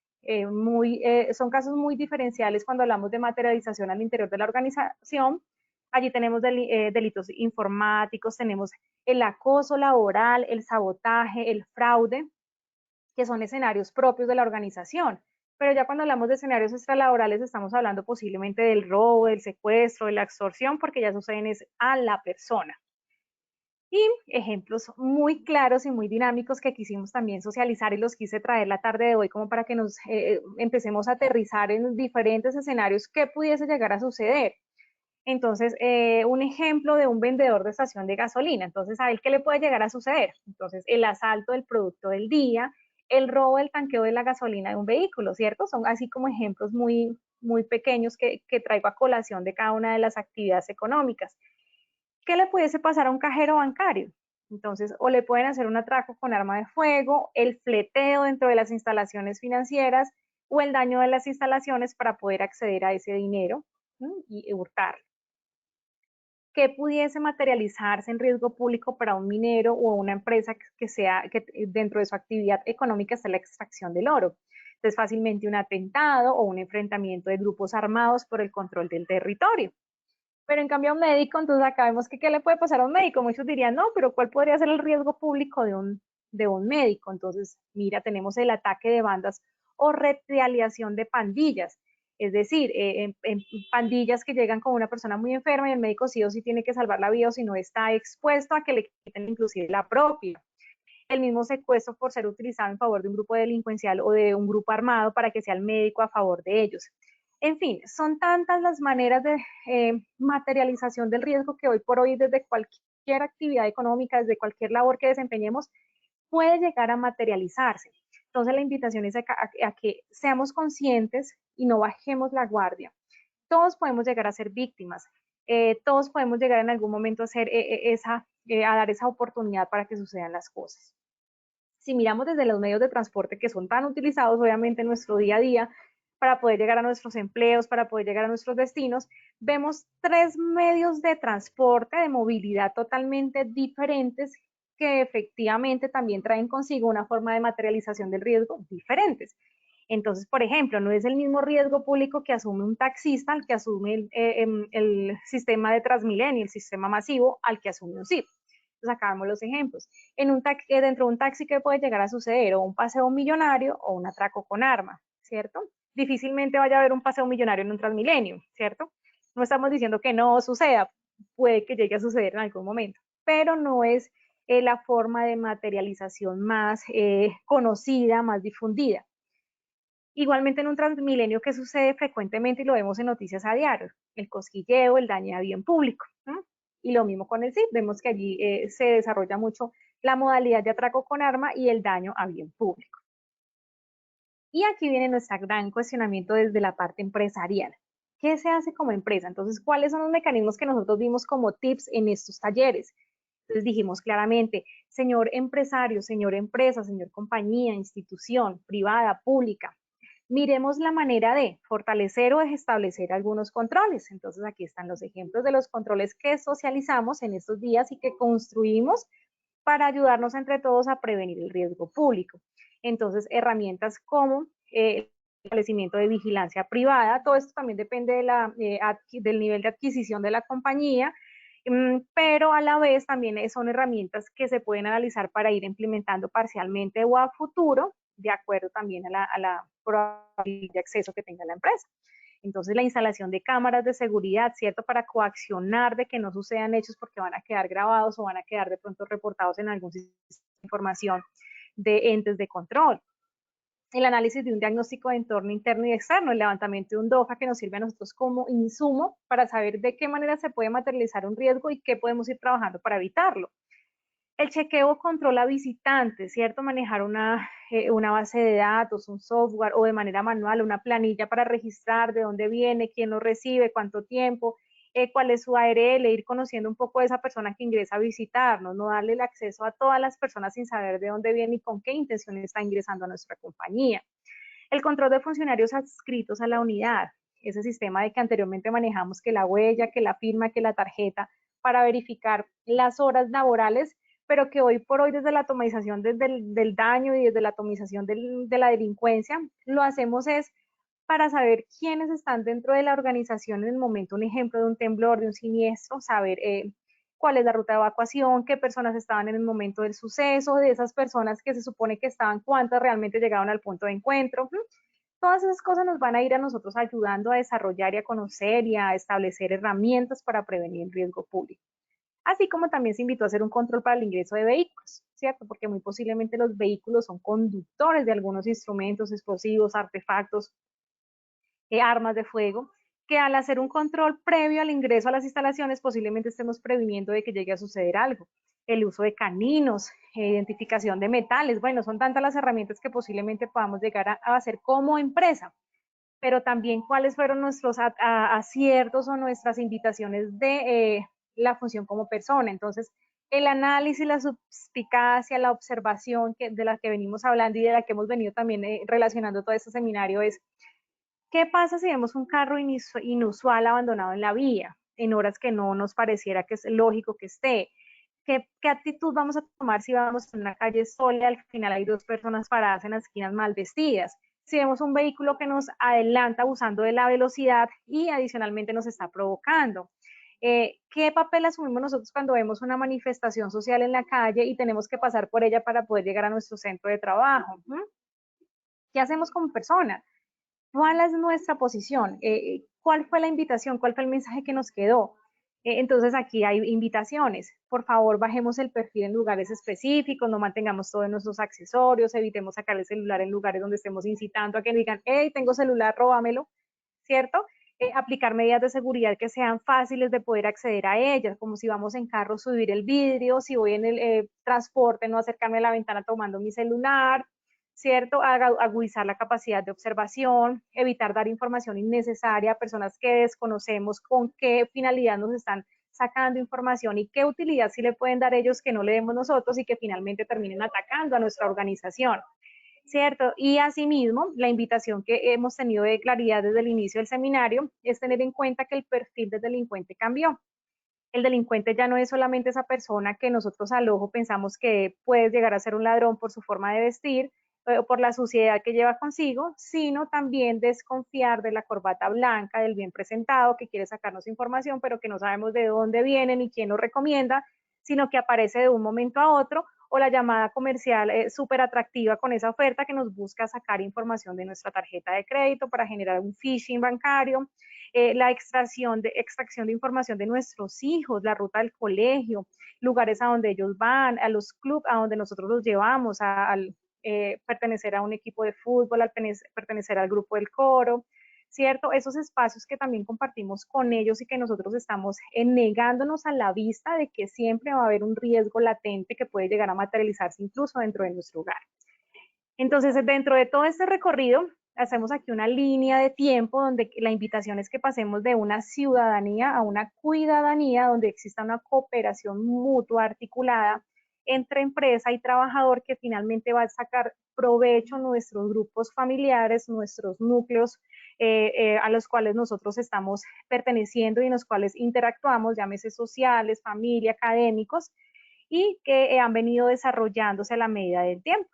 Son casos muy diferenciales cuando hablamos de materialización al interior de la organización. Allí tenemos delitos informáticos, tenemos el acoso laboral, el sabotaje, el fraude, que son escenarios propios de la organización. Pero ya cuando hablamos de escenarios extralaborales estamos hablando posiblemente del robo, del secuestro, de la extorsión, porque ya suceden a la persona. Y ejemplos muy claros y muy dinámicos que quisimos también socializar y los quise traer la tarde de hoy como para que nos empecemos a aterrizar en diferentes escenarios que pudiese llegar a suceder. Entonces, un ejemplo de un vendedor de estación de gasolina. Entonces, ¿a él qué le puede llegar a suceder? Entonces, el asalto del producto del día, el robo del tanqueo de la gasolina de un vehículo, ¿cierto? Son así como ejemplos muy, muy pequeños que traigo a colación de cada una de las actividades económicas. ¿Qué le pudiese pasar a un cajero bancario? Entonces, o le pueden hacer un atraco con arma de fuego, el fleteo dentro de las instalaciones financieras o el daño de las instalaciones para poder acceder a ese dinero y hurtarlo. ¿Qué pudiese materializarse en riesgo público para un minero o una empresa que dentro de su actividad económica está la extracción del oro? Entonces, fácilmente un atentado o un enfrentamiento de grupos armados por el control del territorio. Pero en cambio a un médico, entonces acá vemos que ¿qué le puede pasar a un médico? Muchos dirían, no, pero ¿cuál podría ser el riesgo público de un médico? Entonces, mira, tenemos el ataque de bandas o retaliación de pandillas. Es decir, en pandillas que llegan con una persona muy enferma y el médico sí o sí tiene que salvar la vida o si no está expuesto a que le quiten inclusive la propia. El mismo secuestro por ser utilizado en favor de un grupo delincuencial o de un grupo armado para que sea el médico a favor de ellos. En fin, son tantas las maneras de materialización del riesgo que hoy por hoy desde cualquier actividad económica, desde cualquier labor que desempeñemos, puede llegar a materializarse. Entonces la invitación es a que seamos conscientes y no bajemos la guardia. Todos podemos llegar a ser víctimas, todos podemos llegar en algún momento a dar esa oportunidad para que sucedan las cosas. Si miramos desde los medios de transporte que son tan utilizados obviamente en nuestro día a día para poder llegar a nuestros empleos, para poder llegar a nuestros destinos, vemos 3 medios de transporte, de movilidad totalmente diferentes que efectivamente también traen consigo una forma de materialización del riesgo diferentes. Entonces, por ejemplo, no es el mismo riesgo público que asume un taxista al que asume el sistema de Transmilenio, el sistema masivo, al que asume un SIP. Sacamos los ejemplos. Dentro de un taxi, ¿qué puede llegar a suceder? O un paseo millonario o un atraco con arma, ¿cierto? Difícilmente vaya a haber un paseo millonario en un Transmilenio, ¿cierto? No estamos diciendo que no suceda, puede que llegue a suceder en algún momento, pero no es la forma de materialización más conocida, más difundida. Igualmente en un Transmilenio, que sucede frecuentemente y lo vemos en noticias a diario, el cosquilleo, el daño a bien público, ¿no? Y lo mismo con el CID, vemos que allí se desarrolla mucho la modalidad de atraco con arma y el daño a bien público. Y aquí viene nuestro gran cuestionamiento desde la parte empresarial. ¿Qué se hace como empresa? Entonces, ¿cuáles son los mecanismos que nosotros vimos como tips en estos talleres? Entonces dijimos claramente, señor empresario, señor empresa, señor compañía, institución, privada, pública, miremos la manera de fortalecer o de establecer algunos controles. Entonces aquí están los ejemplos de los controles que socializamos en estos días y que construimos para ayudarnos entre todos a prevenir el riesgo público. Entonces, herramientas como el establecimiento de vigilancia privada, todo esto también depende del nivel de adquisición de la compañía, pero a la vez también son herramientas que se pueden analizar para ir implementando parcialmente o a futuro, de acuerdo también a la probabilidad de acceso que tenga la empresa. Entonces, la instalación de cámaras de seguridad, ¿cierto? Para coaccionar de que no sucedan hechos porque van a quedar grabados o van a quedar de pronto reportados en algún sistema de información de entes de control. El análisis de un diagnóstico de entorno interno y externo, el levantamiento de un DOFA que nos sirve a nosotros como insumo para saber de qué manera se puede materializar un riesgo y qué podemos ir trabajando para evitarlo. El chequeo controla visitantes, ¿cierto? Manejar una base de datos, un software o de manera manual, una planilla para registrar de dónde viene, quién lo recibe, cuánto tiempo, cuál es su ARL, ir conociendo un poco de esa persona que ingresa a visitarnos, no darle el acceso a todas las personas sin saber de dónde viene y con qué intención está ingresando a nuestra compañía. El control de funcionarios adscritos a la unidad, ese sistema de que anteriormente manejamos que la huella, que la firma, que la tarjeta, para verificar las horas laborales, pero que hoy por hoy desde la atomización del daño y desde la atomización de la delincuencia, lo hacemos es para saber quiénes están dentro de la organización en el momento, un ejemplo de un temblor, de un siniestro, saber cuál es la ruta de evacuación, qué personas estaban en el momento del suceso, de esas personas que se supone que estaban, cuántas realmente llegaron al punto de encuentro. Todas esas cosas nos van a ir a nosotros ayudando a desarrollar y a conocer y a establecer herramientas para prevenir el riesgo público. Así como también se invitó a hacer un control para el ingreso de vehículos, ¿cierto? Porque muy posiblemente los vehículos son conductores de algunos instrumentos explosivos, artefactos, armas de fuego, que al hacer un control previo al ingreso a las instalaciones posiblemente estemos previniendo de que llegue a suceder algo. El uso de caninos, identificación de metales, bueno, son tantas las herramientas que posiblemente podamos llegar a hacer como empresa, pero también cuáles fueron nuestros aciertos o nuestras invitaciones de la función como persona. Entonces, el análisis, la suspicacia, la observación de la que venimos hablando y de la que hemos venido también relacionando todo este seminario es, ¿qué pasa si vemos un carro inusual abandonado en la vía, en horas que no nos pareciera que es lógico que esté? ¿Qué actitud vamos a tomar si vamos en una calle sola, al final hay dos personas paradas en las esquinas mal vestidas? Si vemos un vehículo que nos adelanta abusando de la velocidad y adicionalmente nos está provocando. ¿Qué papel asumimos nosotros cuando vemos una manifestación social en la calle y tenemos que pasar por ella para poder llegar a nuestro centro de trabajo? ¿Qué hacemos como persona? ¿Cuál es nuestra posición? ¿Cuál fue la invitación? ¿Cuál fue el mensaje que nos quedó? Entonces aquí hay invitaciones. Por favor, bajemos el perfil en lugares específicos, no mantengamos todos nuestros accesorios, evitemos sacar el celular en lugares donde estemos incitando a que digan, hey, tengo celular, róbamelo, ¿cierto? Aplicar medidas de seguridad que sean fáciles de poder acceder a ellas, como si vamos en carro, subir el vidrio, si voy en el transporte, no acercarme a la ventana tomando mi celular, ¿cierto? Agudizar la capacidad de observación, evitar dar información innecesaria a personas que desconocemos con qué finalidad nos están sacando información y qué utilidad sí le pueden dar ellos que no le demos nosotros y que finalmente terminen atacando a nuestra organización, ¿cierto? Y asimismo, la invitación que hemos tenido de claridad desde el inicio del seminario es tener en cuenta que el perfil del delincuente cambió. El delincuente ya no es solamente esa persona que nosotros al ojo pensamos que puede llegar a ser un ladrón por su forma de vestir o por la suciedad que lleva consigo, sino también desconfiar de la corbata blanca, del bien presentado, que quiere sacarnos información, pero que no sabemos de dónde viene ni quién nos recomienda, sino que aparece de un momento a otro, o la llamada comercial súper atractiva con esa oferta que nos busca sacar información de nuestra tarjeta de crédito para generar un phishing bancario, la extracción de información de nuestros hijos, la ruta del colegio, lugares a donde ellos van, a los clubes a donde nosotros los llevamos, al pertenecer a un equipo de fútbol, al pertenecer al grupo del coro, ¿cierto? Esos espacios que también compartimos con ellos y que nosotros estamos negándonos a la vista de que siempre va a haber un riesgo latente que puede llegar a materializarse incluso dentro de nuestro hogar. Entonces, dentro de todo este recorrido, hacemos aquí una línea de tiempo donde la invitación es que pasemos de una ciudadanía a una cuidadanía, donde exista una cooperación mutua articulada entre empresa y trabajador que finalmente va a sacar provecho nuestros grupos familiares, nuestros núcleos a los cuales nosotros estamos perteneciendo y en los cuales interactuamos, llámese sociales, familia, académicos, y que han venido desarrollándose a la medida del tiempo.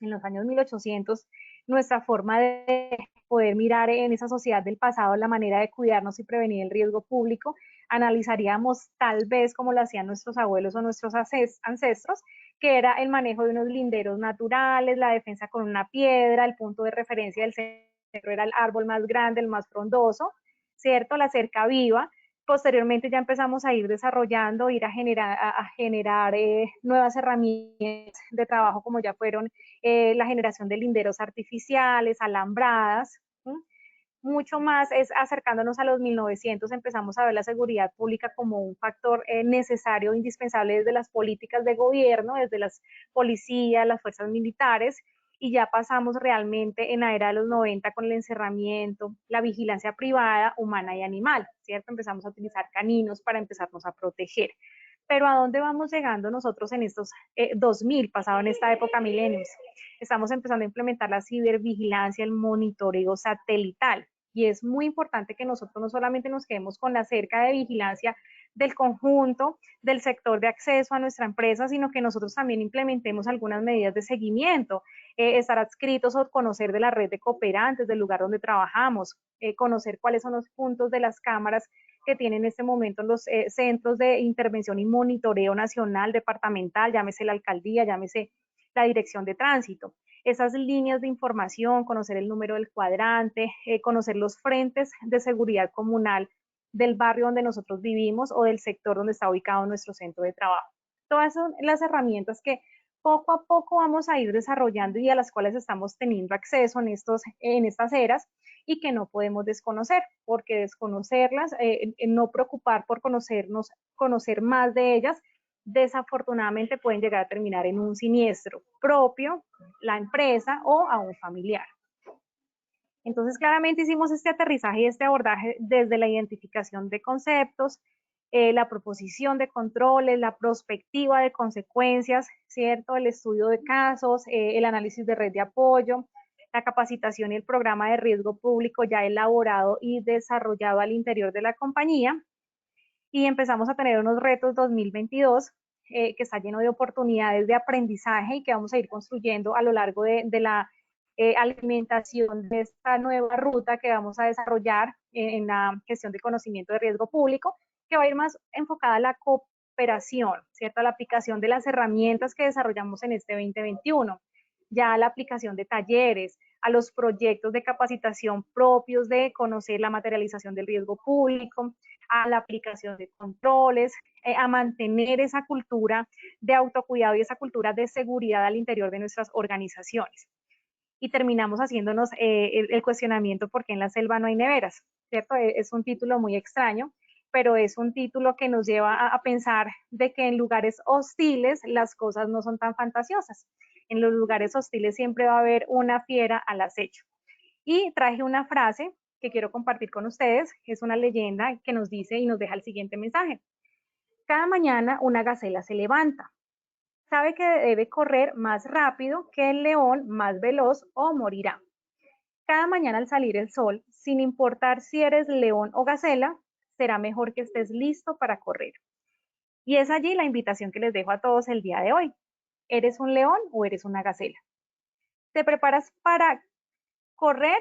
En los años 1800, nuestra forma de poder mirar en esa sociedad del pasado la manera de cuidarnos y prevenir el riesgo público, analizaríamos tal vez como lo hacían nuestros abuelos o nuestros ancestros, que era el manejo de unos linderos naturales, la defensa con una piedra, el punto de referencia del centro era el árbol más grande, el más frondoso, ¿cierto? La cerca viva. Posteriormente ya empezamos a ir desarrollando, ir a generar nuevas herramientas de trabajo como ya fueron la generación de linderos artificiales, alambradas, ¿sí? Mucho más es acercándonos a los 1900, empezamos a ver la seguridad pública como un factor necesario, indispensable desde las políticas de gobierno, desde las policías, las fuerzas militares, y ya pasamos realmente en la era de los 90 con el encerramiento, la vigilancia privada, humana y animal, ¿cierto? Empezamos a utilizar caninos para empezarnos a proteger. Pero ¿a dónde vamos llegando nosotros en estos 2000, pasado en esta época milenios? Estamos empezando a implementar la cibervigilancia, el monitoreo satelital. Y es muy importante que nosotros no solamente nos quedemos con la cerca de vigilancia del conjunto, del sector de acceso a nuestra empresa, sino que nosotros también implementemos algunas medidas de seguimiento, estar adscritos o conocer de la red de cooperantes del lugar donde trabajamos, conocer cuáles son los puntos de las cámaras que tienen en este momento los centros de intervención y monitoreo nacional, departamental, llámese la alcaldía, llámese la dirección de tránsito. Esas líneas de información, conocer el número del cuadrante, conocer los frentes de seguridad comunal del barrio donde nosotros vivimos o del sector donde está ubicado nuestro centro de trabajo. Todas son las herramientas que poco a poco vamos a ir desarrollando y a las cuales estamos teniendo acceso en estas eras y que no podemos desconocer, porque desconocerlas, no preocupar por conocer más de ellas, desafortunadamente pueden llegar a terminar en un siniestro propio, la empresa o a un familiar. Entonces, claramente hicimos este aterrizaje y este abordaje desde la identificación de conceptos, la proposición de controles, la prospectiva de consecuencias, ¿cierto? El estudio de casos, el análisis de red de apoyo, la capacitación y el programa de riesgo público ya elaborado y desarrollado al interior de la compañía. Y empezamos a tener unos retos 2022 que está lleno de oportunidades de aprendizaje y que vamos a ir construyendo a lo largo de la alimentación de esta nueva ruta que vamos a desarrollar en la gestión de conocimiento de riesgo público, que va a ir más enfocada a la cooperación, ¿cierto? A la aplicación de las herramientas que desarrollamos en este 2021, ya a la aplicación de talleres, a los proyectos de capacitación propios de conocer la materialización del riesgo público, a la aplicación de controles, a mantener esa cultura de autocuidado y esa cultura de seguridad al interior de nuestras organizaciones. Y terminamos haciéndonos el cuestionamiento por qué en la selva no hay neveras, ¿cierto? Es un título muy extraño, pero es un título que nos lleva a pensar de que en lugares hostiles las cosas no son tan fantasiosas. En los lugares hostiles siempre va a haber una fiera al acecho. Y traje una frase que quiero compartir con ustedes, es una leyenda que nos dice y nos deja el siguiente mensaje. Cada mañana una gacela se levanta, sabe que debe correr más rápido que el león más veloz o morirá. Cada mañana al salir el sol, sin importar si eres león o gacela, será mejor que estés listo para correr. Y es allí la invitación que les dejo a todos el día de hoy. ¿Eres un león o eres una gacela? ¿Te preparas para correr,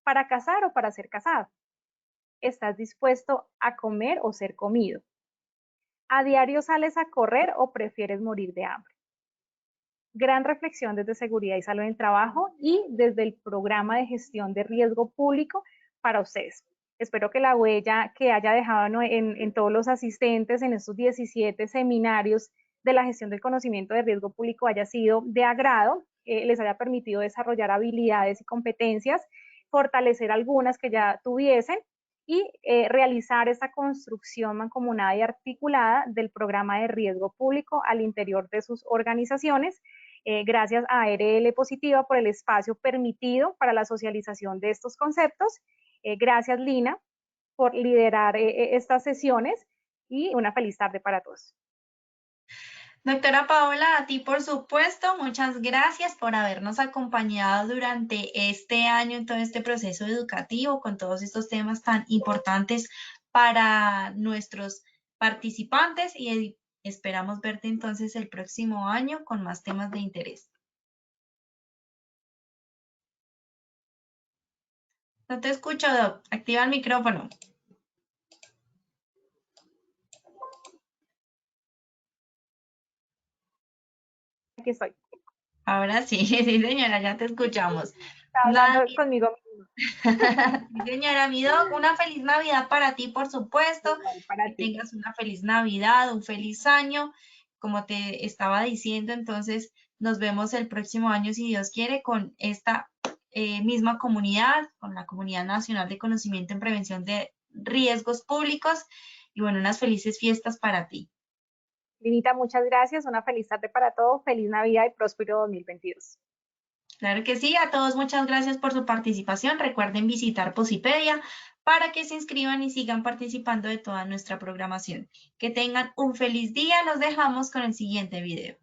para cazar o para ser cazado? ¿Estás dispuesto a comer o ser comido? ¿A diario sales a correr o prefieres morir de hambre? Gran reflexión desde Seguridad y Salud en el Trabajo y desde el programa de gestión de riesgo público para ustedes. Espero que la huella que haya dejado en todos los asistentes en estos 17 seminarios de la gestión del conocimiento de riesgo público haya sido de agrado, les haya permitido desarrollar habilidades y competencias, fortalecer algunas que ya tuviesen y realizar esta construcción mancomunada y articulada del programa de riesgo público al interior de sus organizaciones. Gracias a ARL Positiva por el espacio permitido para la socialización de estos conceptos. Gracias, Lina, por liderar estas sesiones y una feliz tarde para todos. Doctora Paola, a ti por supuesto, muchas gracias por habernos acompañado durante este año en todo este proceso educativo con todos estos temas tan importantes para nuestros participantes y esperamos verte entonces el próximo año con más temas de interés. No te escucho, Doc. Activa el micrófono. Aquí estoy. Ahora sí, sí señora, ya te escuchamos. Está hablando conmigo mismo. Sí, señora, mi Doc, una feliz Navidad para ti, por supuesto. Para Que ti. tengas una feliz Navidad, un feliz año. Como te estaba diciendo, entonces nos vemos el próximo año, si Dios quiere, con esta misma comunidad, con la Comunidad Nacional de Conocimiento en Prevención de Riesgos Públicos. Y bueno, unas felices fiestas para ti. Linita, muchas gracias. Una feliz tarde para todos. Feliz Navidad y próspero 2022. Claro que sí, a todos muchas gracias por su participación. Recuerden visitar Posipedia para que se inscriban y sigan participando de toda nuestra programación. Que tengan un feliz día. Los dejamos con el siguiente video.